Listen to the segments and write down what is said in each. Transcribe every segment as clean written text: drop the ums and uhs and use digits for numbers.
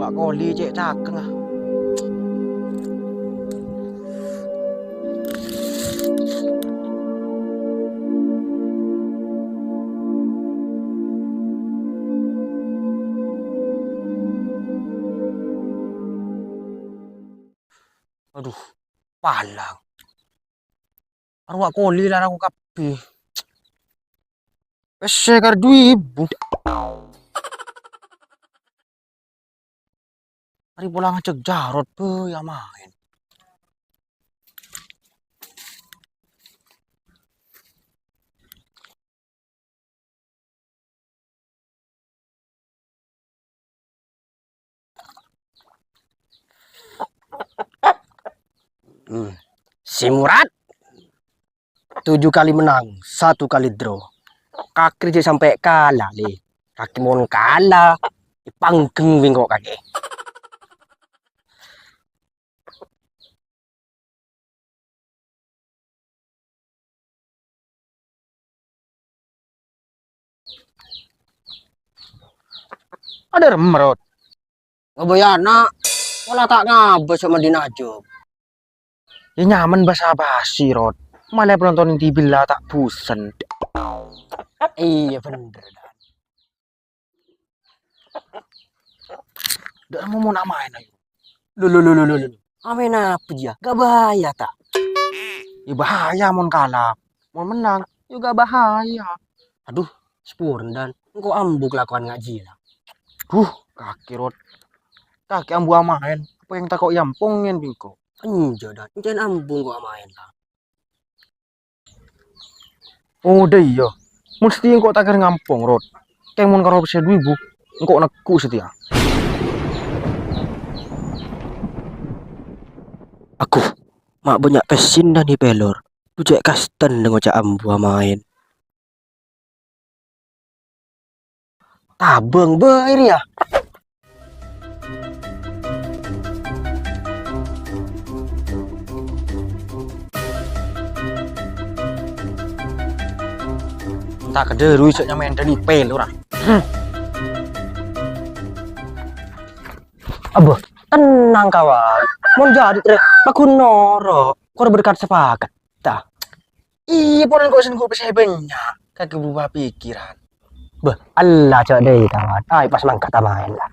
Wak koli cek cakeng ah. Aduh, palang. Arwah wak koli lah aku kabeh. Wes sekar 2.000. Hari pulang ngecek Jarot be ya main. Si Murad 7 kali menang, 1 kali draw. Kaki dia sampai kalah le. Kaki mau kalah, panggeng wingkok kaki. Ada remerot. Ngebayana, malah tak ngabes sama Dinajo. Ya nyaman basa-basi, Rod. Malah penonton TV lah tak bosen. Iya bener. Udah mau nak main ayo. Lu. Main apa dia? Gak bahaya tak? Ya bahaya mon kalah. Mon menang juga bahaya. Aduh, sepurn dan engkau ambuk lakukan ngaji lah. Kaki Rod. Kaki ambu main. Apa yang tak kau yampongin bingko? Enjo dan jangan ambung kau main lah. Oh deh iya. Mesti engkau tak kira ngampong Rod. Kayak mon karo bisa 2.000. Engkau neku setia. Aku mak banyak pesin dan di pelor. Tujek kasten dengan cak ambu main. Tabeng bair ya. Tak kederu isoknya main dari pelor. Abah, tenang kawan. Mau jadi aku noro. Kau berkat sepakat. Tak. Iya, ponen kau sendiri bisa banyak. Kagak berubah pikiran. Bah, Allah cak deh kawan. Ay, pas mangkat main lah.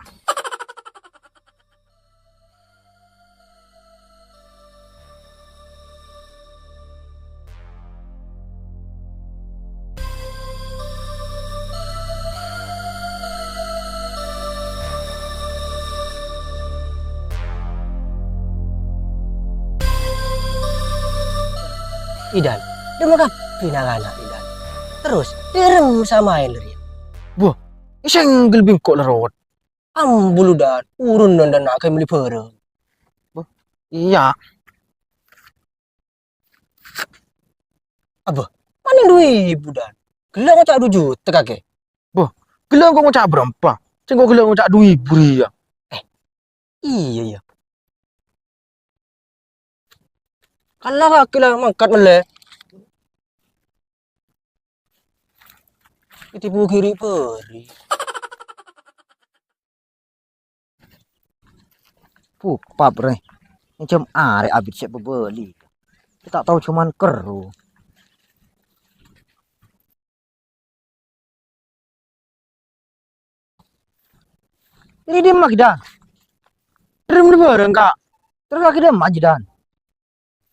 Idan, dia mau pinangan Idan. Terus direm sama Elri. Wah, isenggel bingkok lerot. Ambul udah urun dan nak kayak melipere. Iya. Abah, mana 2.000 dan? Gelang ngocak 2 juta kakek. Wah, gelang kok ngocak berapa? Cengkok gelang ngocak 2.000 ya. Iya. Kalah kaki lah mangkat meleh. Ditipu kiri peri. Pupap re. Macam arek abis siap beli. Kita tahu cuman keru. Ini dia mah kita. Terus bareng kak. Terus lagi dia mah dan.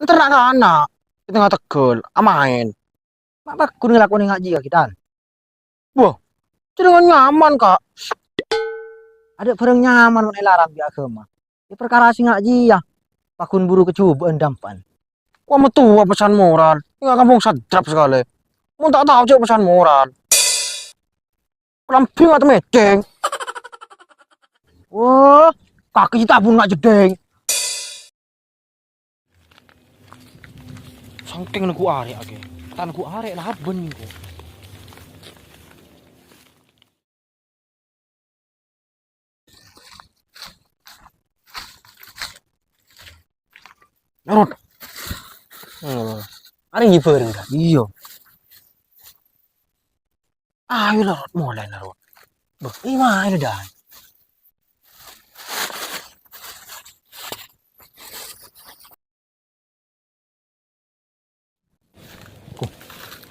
Ntar anak kita nggak tegel, amain. Mak aku ngelakuin ngaji kak kita. Wah, jangan nyaman kak. Ada barang nyaman mana larang di agama. Di perkara sing ngaji ya. Pakun buru kecubaan dampan. Wah metua pesan moral. Enggak kampung sadrap sekali. Mau tak tahu cek pesan moral. Lamping atau medeng. Wah, kaki kita pun nggak jedeng. Sangking neku arek age. Tan ku arek lah ben kok. Narot. Are giveaway enggak? Iya. Ayo lah mulai narot. Bah, ini dan.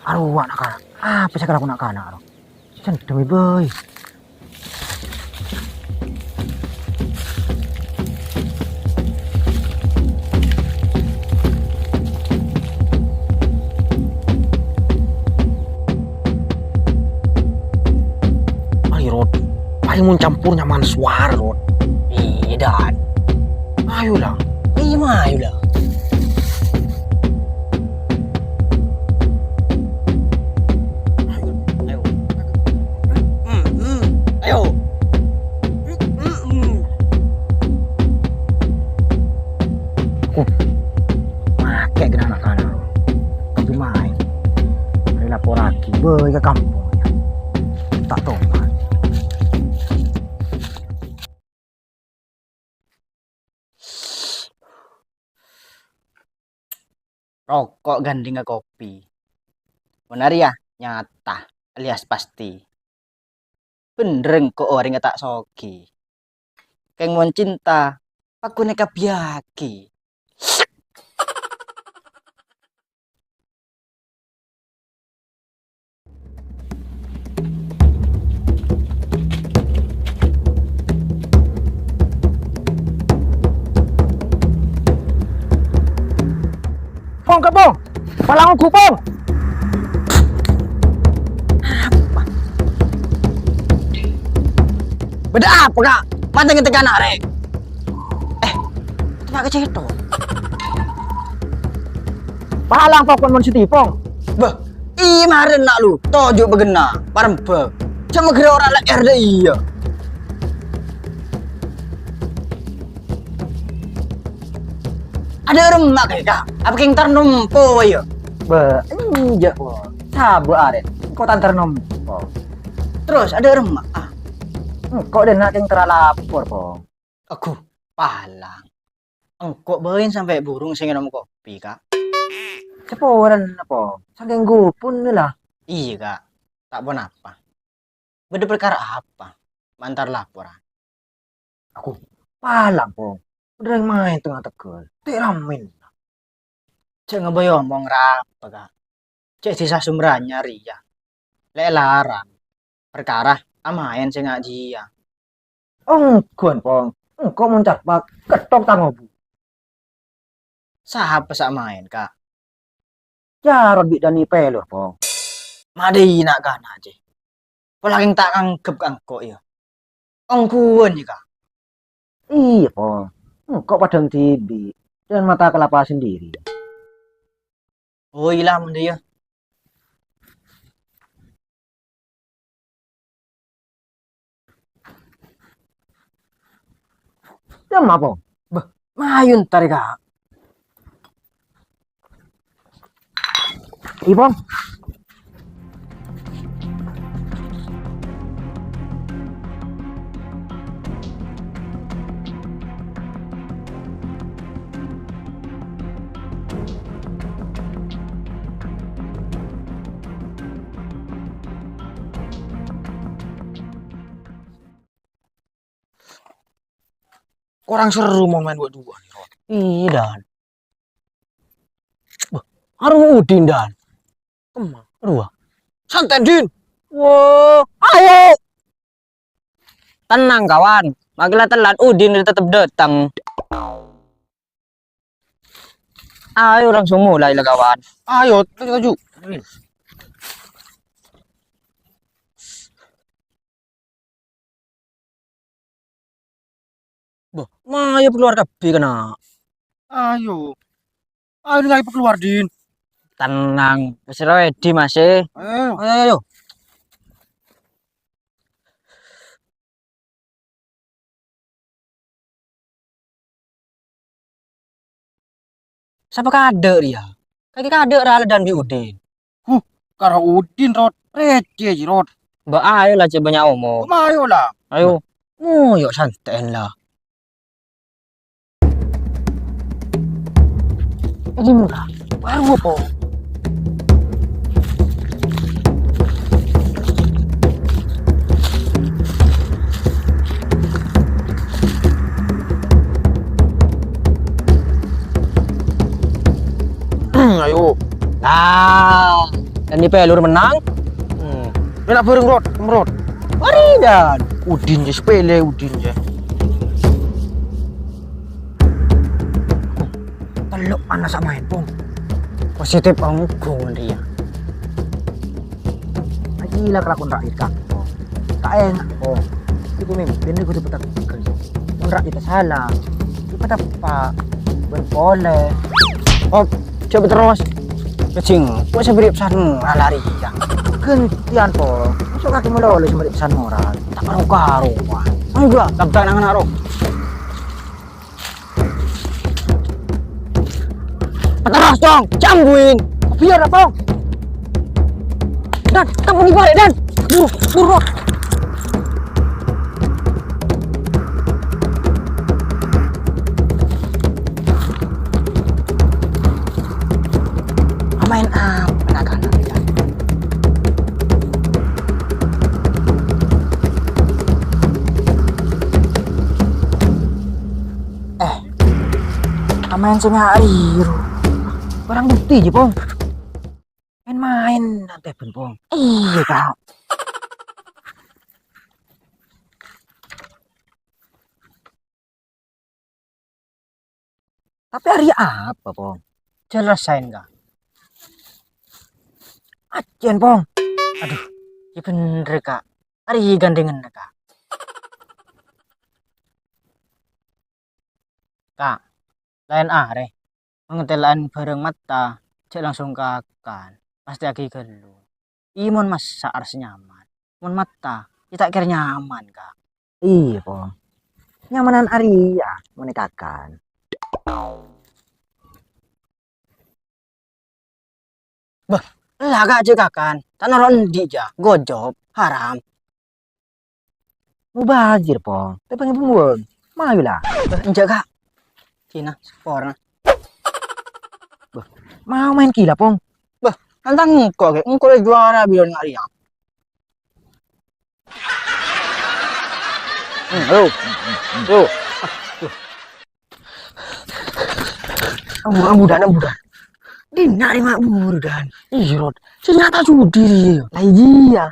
Aduh, anak-anak. Apa sih kalau anak-anak? Demi boy. Ayo, Rod. Ayo mau campurnya mana suara, Rod. Iya, Dan. Ayolah. Iya, ayolah. Kayak gini anak-anak tapi main dari lapor lagi ke kampung tak tahu man. Rokok gandeng ke kopi. Benar ya, nyata alias pasti. Benereng kok orang tak soki. Keng mon cinta, aku neka biaki. Pong ke pong, palang aku pong. Beda apa kak? Manteng tekan arek. Tidak keceto. Palang pokon mon siti pong. Bah, iya maren nak lu. Tojo begena, parembe. Cuma kira orang LR deh iya. Ada remak kayak kak. Apa yang ternumpo ya? Be, iya pong. Sabu arek, kau tantar nompo. Terus ada remak. Kok dan nak yang terlapor pong. Aku palang. Engkau bawain sampai burung sing minum kopi kak. Ceporan apa? Saking gupun nih lah. Iya kak. Tak pun apa. Beda perkara apa? Mantar laporan. Aku palang pong. Udah yang main tengah Tegal. Teramin. Cek ngebayang ngomong rapa kak. Cek sisa sumberannya ria. Lek larang. Perkara amain sing ngaji ya. Engkon pong. Engkau mencapak ketok tangobu. Sahab pesak main kak. Jarod bik dani pelur pong. Madai nak kan aja. Pelaking tak anggap angkok ya. Angkuan ya kak. Iya pong. Engkau padang tibi. Dan mata kelapa sendiri. Oh ilah mende ya. Jam apa? Mayun tarik kak. Iya pong. Kurang seru mau main dua-dua nih Rod. Iya dan. Aduh Udin dan. Kemana? Aduh. Santai Din. Wow. Ayo. Tenang kawan. Makilah telat Udin tetap datang. Ayo langsung mulai lah kawan. Ayo. Tuju. Ayo keluar kabeh kena. Ayo. Ayo lagi keluar Din. Tenang. Wis ready masih. Ayo. Ayo. Siapa kade ya? Kaki kade rala dan bi Udin. Karo Udin Rod. Receh ji Rod. Mbak ayo lah coba banyak omong. Ayo lah. Ayo. Yuk santai lah. Ini murah. Baru apa? Ayo. Nah, Dan di pelur menang. Enak bareng Rod, Rod. Mari dan. Udin je sepele Udin je. Teluk panas sama main pong. Positif anggo dia. Gila kelakon rakyat kak. Tak enak pong. Itu pemimpin itu dapat tekel. Mun rakyat salah. Itu apa? Berboleh. Oh, coba terus. Kecing, kok saya beri pesan lari ya. Gentian pong. Masuk kaki meloleh sama pesan moral. Tak karu-karuan. Ayo gua, tabrak nang naro. Terus dong, cambuin. Biar apa? Dan, kamu dibalik dan. Buruk. Main apa nak ya? Main sama air. Barang bukti aja pong. Main nanti pun pong. Iya kak. Tapi hari apa pong? Jelasain kak. Acian pong. Aduh, ya bener kak. Hari gandengan kak. Kak, lain are. Mengetelan bareng mata, cek langsung kakan. Pasti aki gelu. Imon mas saar senyaman. Mon mata, kita kira nyaman kak. Iya pong. Nyamanan hari ya menikakan. Lah kak cekakan. Tanah rondi ja, gojop, haram. Mubazir pong. Tapi pengen pun. Mayu lah. Enjak kak. Cina, spor. Mau main gila pong. Tantang kok, engkau juara bilang nggak riang. Tuh. Ambudan. Dinari mak burudan. Iya Rod. Ternyata judi. Lah iya.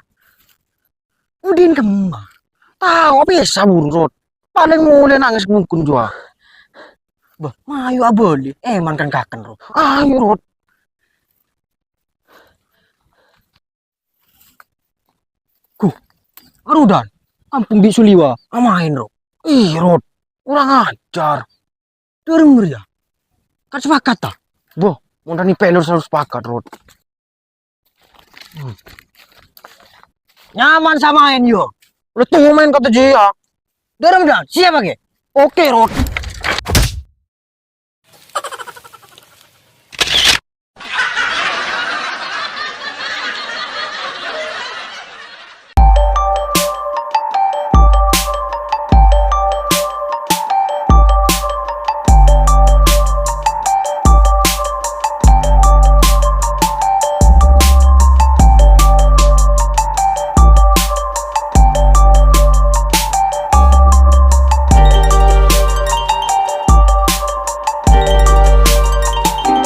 Udin kemah. Tahu apa ya sabur Rod. Paling mulai nangis mungkin jua. Bah, mayu aboli. Man kan kaken Rod. Ayo Rod. Arudan, kampung di Suliwa, amain Rod. Iya Rod. Kurang ajar. Denger ya. Kan sepakat tak? Boh, mau nih pelur selalu sepakat Rod. Nyaman samain yo. Udah tunggu main kata dia. Dorong dan siapa ke? Oke Rod.